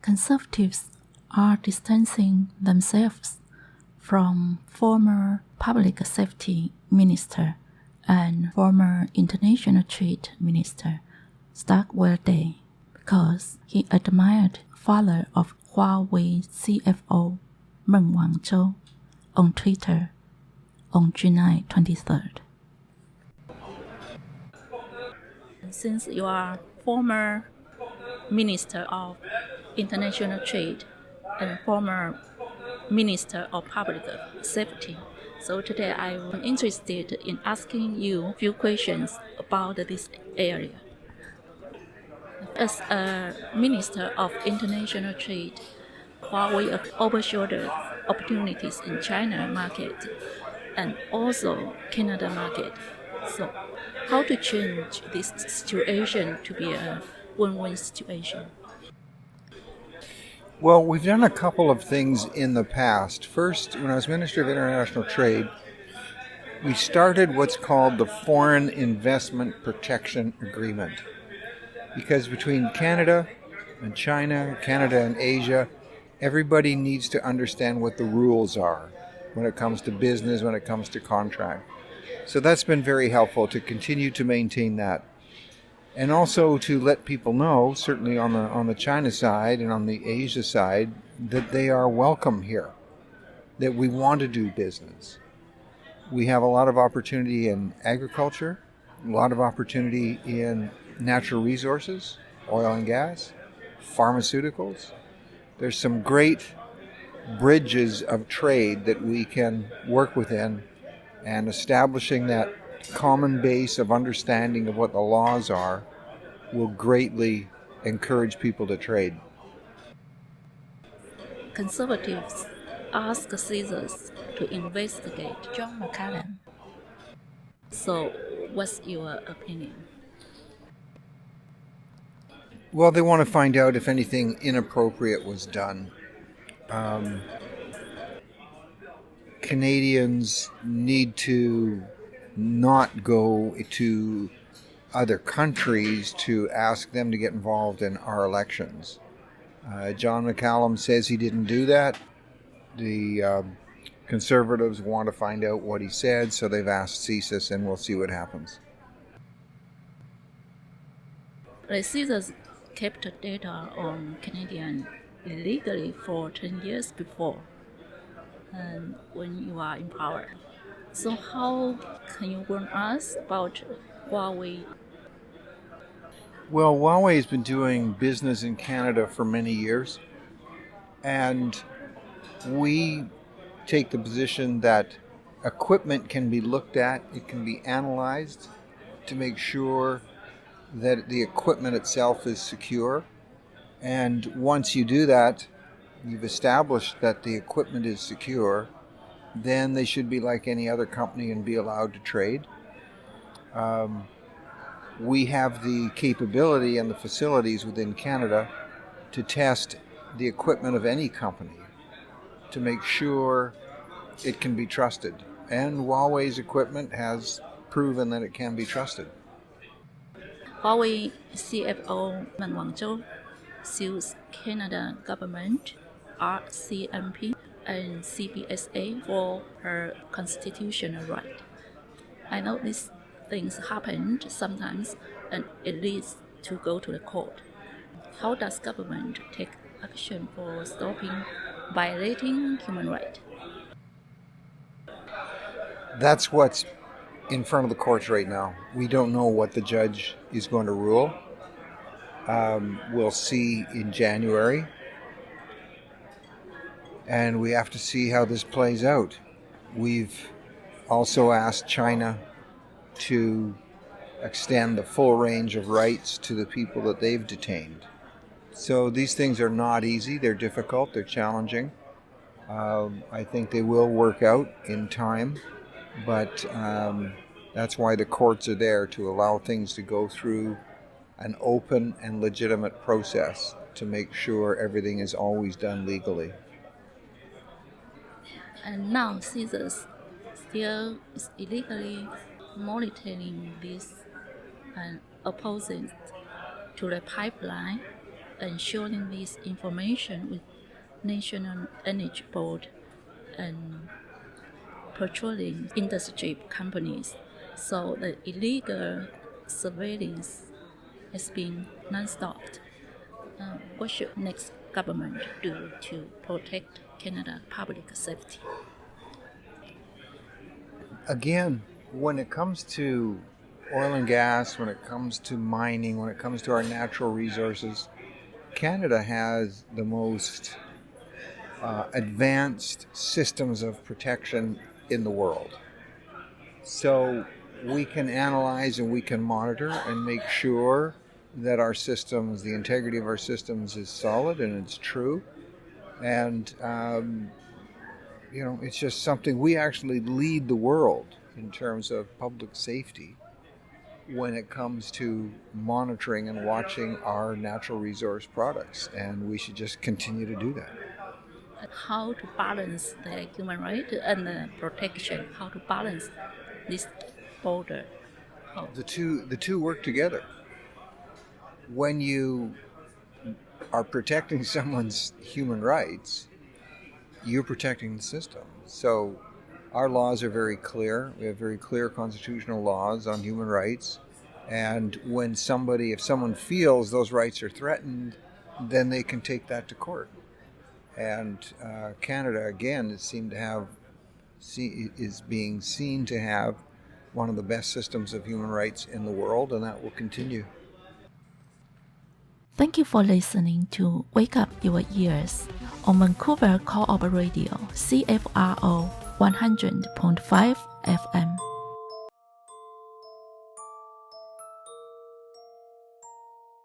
Conservatives are distancing themselves from former Public Safety Minister and former International Trade Minister Stockwell because he admired father of Huawei CFO Meng Wanzhou on Twitter on July 23rd. Since you are former Minister of International Trade and former Minister of Public Safety, so today I'm interested in asking you a few questions about this area. As a Minister of International Trade, Huawei overshadowed opportunities in China market and also Canada market. So how to change this situation to be a win-win situation? Well, we've done a couple of things in the past. First, when I was Minister of International Trade, we started what's called the Foreign Investment Protection Agreement. Because between Canada and China, Canada and Asia, everybody needs to understand what the rules are when it comes to business, when it comes to contract. So that's been very helpful to continue to maintain that. And also to let people know, certainly on the China side and on the Asia side, that they are welcome here, that we want to do business. We have a lot of opportunity in agriculture, a lot of opportunity in natural resources, oil and gas, pharmaceuticals. There's some great bridges of trade that we can work within, and establishing that common base of understanding of what the laws are will greatly encourage people to trade. Conservatives ask Caesars to investigate John McCallum. So what's your opinion? Well, they want to find out if anything inappropriate was done. Canadians need to not go to other countries to ask them to get involved in our elections. John McCallum says he didn't do that. The Conservatives want to find out what he said, so they've asked CSIS, and we'll see what happens. CSIS kept data on Canadians illegally for 10 years before, and when you are in power. So how can you warn us about Huawei? Well, Huawei has been doing business in Canada for many years, and we take the position that equipment can be looked at, it can be analyzed to make sure that the equipment itself is secure. And once you do that, you've established that the equipment is secure, then they should be like any other company and be allowed to trade. We have the capability and the facilities within Canada to test the equipment of any company to make sure it can be trusted. And Huawei's equipment has proven that it can be trusted. Huawei CFO Meng Wanzhou sues Canada government, RCMP, and CBSA for her constitutional right. I know these things happened sometimes, and it leads to go to the court. How does government take action for stopping violating human rights? That's what's in front of the courts right now. We don't know what the judge is going to rule. We'll see in January. And we have to see how this plays out. We've also asked China to extend the full range of rights to the people that they've detained. So these things are not easy, they're difficult, they're challenging. I think they will work out in time, but that's why the courts are there, to allow things to go through an open and legitimate process to make sure everything is always done legally. And now CSIS still is illegally monitoring this and opposing to the pipeline and sharing this information with National Energy Board and petroleum industry companies. So the illegal surveillance has been non-stopped. What should next government do to protect Canada's public safety? Again, when it comes to oil and gas, when it comes to mining, when it comes to our natural resources, Canada has the most advanced systems of protection in the world. So we can analyze and we can monitor and make sure that our systems, the integrity of our systems is solid and it's true. And, it's just something we actually lead the world in terms of public safety when it comes to monitoring and watching our natural resource products. And we should just continue to do that. How to balance the human right and the protection, how to balance this border. The two work together. When you are protecting someone's human rights, you're protecting the system. So our laws are very clear. We have very clear constitutional laws on human rights. And if someone feels those rights are threatened, then they can take that to court. And Canada, again, is being seen to have one of the best systems of human rights in the world, and that will continue. Thank you for listening to Wake Up Your Ears on Vancouver Co-op Radio, CFRO 100.5 FM.